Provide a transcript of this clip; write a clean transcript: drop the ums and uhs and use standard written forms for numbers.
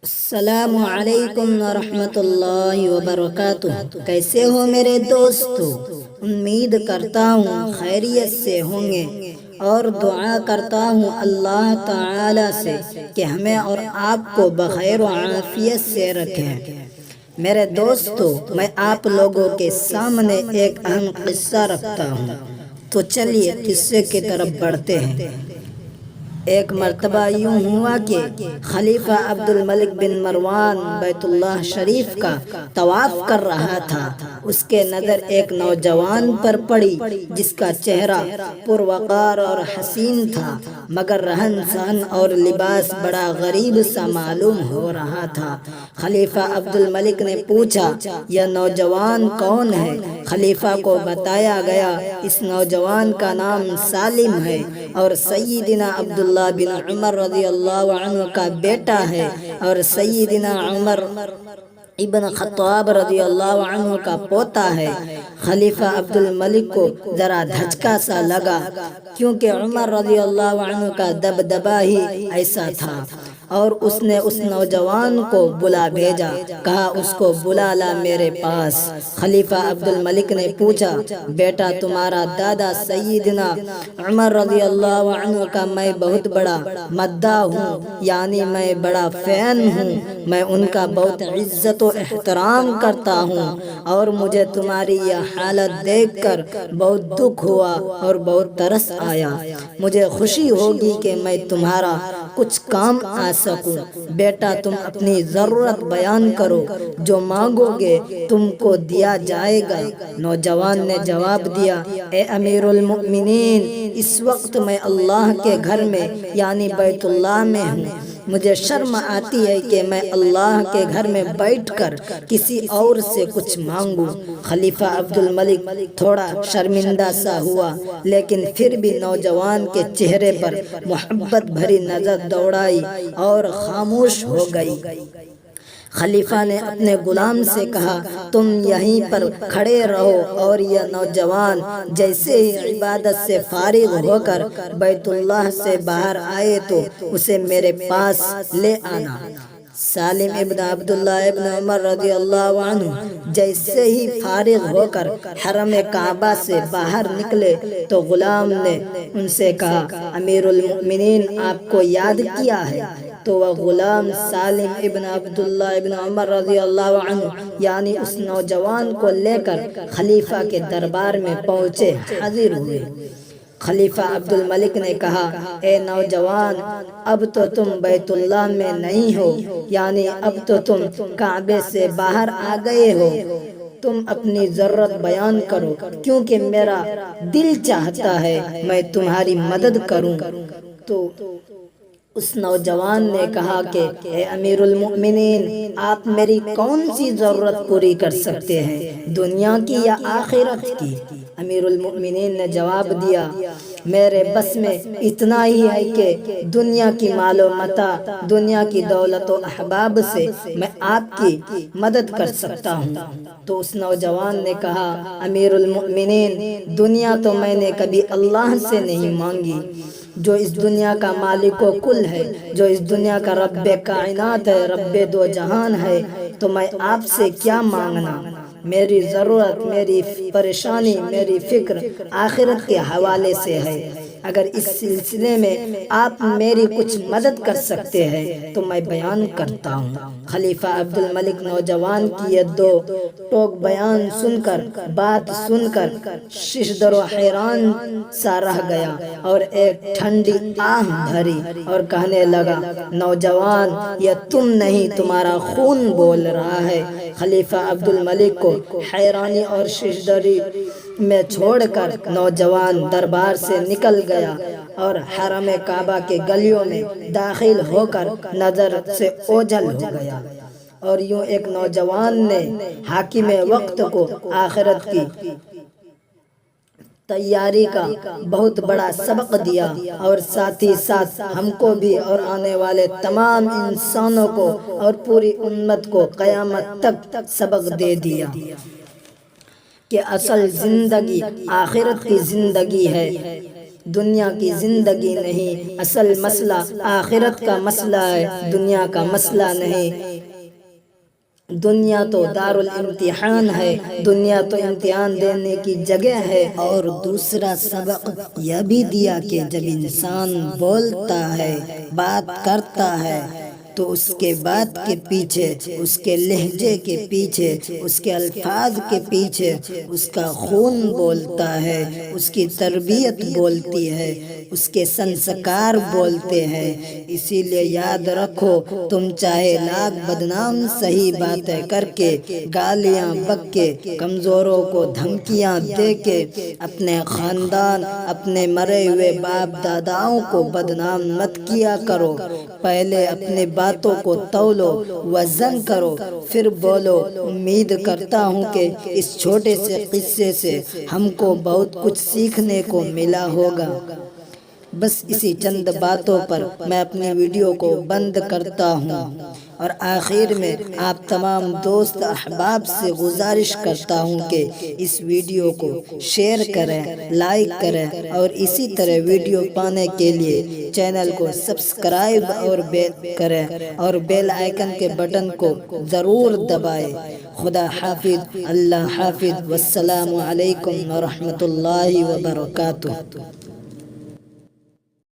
السلام علیکم ورحمۃ اللہ وبرکاتہ۔ کیسے ہو میرے دوستو؟ امید کرتا ہوں خیریت سے ہوں گے اور دعا کرتا ہوں اللہ تعالی سے کہ ہمیں اور آپ کو بخیر و عافیت سے رکھے۔ میرے دوستو، میں آپ لوگوں کے سامنے ایک اہم قصہ رکھتا ہوں، تو چلیے قصے کی طرف بڑھتے ہیں۔ ایک مرتبہ یوں ہوا کہ خلیفہ عبد الملک بن مروان بیت اللہ شریف کا طواف کر رہا تھا۔ اس کے نظر ایک نوجوان پر پڑی جس کا چہرہ پروقار اور حسین تھا، مگر رہن سہن اور لباس بڑا غریب سا معلوم ہو رہا تھا۔ خلیفہ عبد الملک نے پوچھا، یہ نوجوان کون ہے؟ خلیفہ کو بتایا گیا، اس نوجوان کا نام سالم ہے اور سیدنا عبداللہ بن عمر رضی اللہ عنہ کا بیٹا ہے اور سیدنا عمر ابن خطاب رضی اللہ عنہ کا پوتا ہے۔ خلیفہ عبد الملک کو ذرا دھچکا سا لگا، کیونکہ عمر رضی اللہ عنہ کا دبدبہ ہی ایسا تھا، اور اس نے اس نوجوان کو بلا بھیجا، کہا اس کو بلا لا میرے پاس۔ خلیفہ عبد الملک نے پوچھا، بیٹا تمہارا دادا سیدنا عمر رضی اللہ عنہ کا میں بہت بڑا مداح ہوں، یعنی میں بڑا فین ہوں، میں ان کا بہت عزت و احترام کرتا ہوں، اور مجھے تمہاری یہ حالت دیکھ کر بہت دکھ ہوا اور بہت ترس آیا۔ مجھے خوشی ہوگی کہ میں تمہارا کچھ کام آ سکوں۔ بیٹا تم اپنی ضرورت بیان کرو، جو مانگو گے تم کو دیا جائے گا۔ نوجوان نے جواب دیا، اے امیر المؤمنین، اس وقت میں اللہ کے گھر میں یعنی بیت اللہ میں ہوں، مجھے شرم آتی ہے کہ میں اللہ کے گھر میں بیٹھ کر کسی اور سے کچھ مانگوں۔ خلیفہ عبد الملک تھوڑا شرمندہ سا ہوا، لیکن پھر بھی نوجوان کے چہرے پر محبت بھری نظر دوڑائی اور خاموش ہو گئی۔ خلیفہ نے اپنے غلام سے کہا، تم یہیں پر کھڑے رہو، اور یہ نوجوان جیسے ہی عبادت سے فارغ ہو کر بیت اللہ سے باہر آئے تو اسے میرے پاس لے آنا۔ سالم ابن عبداللہ ابن عمر رضی اللہ عنہ جیسے ہی فارغ ہو کر حرم کعبہ سے باہر نکلے تو غلام نے ان سے کہا، امیر المؤمنین آپ کو یاد کیا ہے؟ تو وہ غلام سالم ابن عبداللہ ابن عمر رضی اللہ عنہ یعنی اس نوجوان کو لے کر خلیفہ کے دربار میں پہنچے، حاضر ہوئے۔ خلیفہ عبد الملک نے کہا، اے نوجوان، اب تو تم بیت اللہ میں نہیں ہو، یعنی اب تو تم کعبے سے باہر آ گئے ہو، تم اپنی ضرورت بیان کرو، کیونکہ میرا دل چاہتا ہے میں تمہاری مدد کروں۔ تو اس نوجوان نے کہا کہ اے امیر المؤمنین، آپ میری کون سی ضرورت پوری کر سکتے ہیں، دنیا کی یا آخرت کی؟ امیر المؤمنین نے جواب دیا، میرے بس میں اتنا ہی ہے کہ دنیا کی مال و متاع، دنیا کی دولت و احباب سے میں آپ کی مدد کر سکتا ہوں۔ تو اس نوجوان نے کہا، امیر المؤمنین، دنیا تو میں نے کبھی اللہ سے نہیں مانگی، جو اس دنیا کا مالک و کل ہے، جو اس دنیا کا رب کائنات ہے، رب دو جہان ہے، تو میں آپ سے کیا مانگنا؟ میری ضرورت، میری پریشانی، میری فکر آخرت کے حوالے سے ہے۔ اگر اس سلسلے میں آپ میری کچھ مدد کر سکتے ہیں تو میں بیان کرتا ہوں۔ خلیفہ عبد الملک نوجوان کی یہ دو ٹوک بیان سن کر، بات سن کر ششدر و حیران سا رہ گیا اور ایک ٹھنڈی آہ بھری اور کہنے لگا، نوجوان، یہ تم نہیں، تمہارا خون بول رہا ہے۔ خلیفہ عبد الملک کو حیرانی اور ششدری میں چھوڑ کر نوجوان دربار سے نکل گیا اور حرم کعبہ کے گلیوں میں داخل ہو کر نظر سے اوجھل ہو گیا۔ اور یوں ایک نوجوان نے حاکم وقت کو آخرت کی تیاری کا بہت بڑا سبق دیا، اور ساتھ ہی ساتھ ہم کو بھی اور آنے والے تمام انسانوں کو اور پوری امت کو قیامت تک سبق دے دیا کہ اصل زندگی آخرت کی زندگی ہے۔ دنیا کی زندگی نہیں، اصل مسئلہ آخرت کا مسئلہ ہے، دنیا کا مسئلہ نہیں۔ دنیا تو دار الامتحان ہے، دنیا تو امتحان دینے کی جگہ ہے۔ اور دوسرا سبق یہ بھی دیا کہ جب انسان بولتا ہے، بات کرتا ہے، تو اس کے بات کے پیچھے، اس کے لہجے کے پیچھے، اس کے الفاظ کے پیچھے اس کا خون بولتا ہے، اس کی تربیت بولتی ہے، اس کے سنسکار بولتے ہیں۔ اسی لیے یاد رکھو، تم چاہے لاکھ بدنام صحیح باتیں کر کے، گالیاں بک کے، کمزوروں کو دھمکیاں دے کے، اپنے خاندان، اپنے مرے ہوئے باپ داداؤں کو بدنام مت کیا کرو۔ پہلے اپنے باتوں کو تولو، وزن کرو، پھر بولو۔ امید کرتا ہوں کہ اس چھوٹے سے قصے سے ہم کو بہت کچھ سیکھنے کو ملا ہوگا۔ بس اسی چند باتوں پر میں اپنی ویڈیو کو بند کرتا ہوں، اور آخر میں آپ تمام دوست احباب سے گزارش کرتا ہوں کہ اس ویڈیو کو شیئر کریں، لائک کریں، اور اسی طرح ویڈیو پانے کے لیے چینل کو سبسکرائب اور کریں، اور بیل آئیکن کے بٹن کو ضرور دبائیں۔ خدا حافظ، اللہ حافظ، والسلام علیکم ورحمۃ اللہ وبرکاتہ۔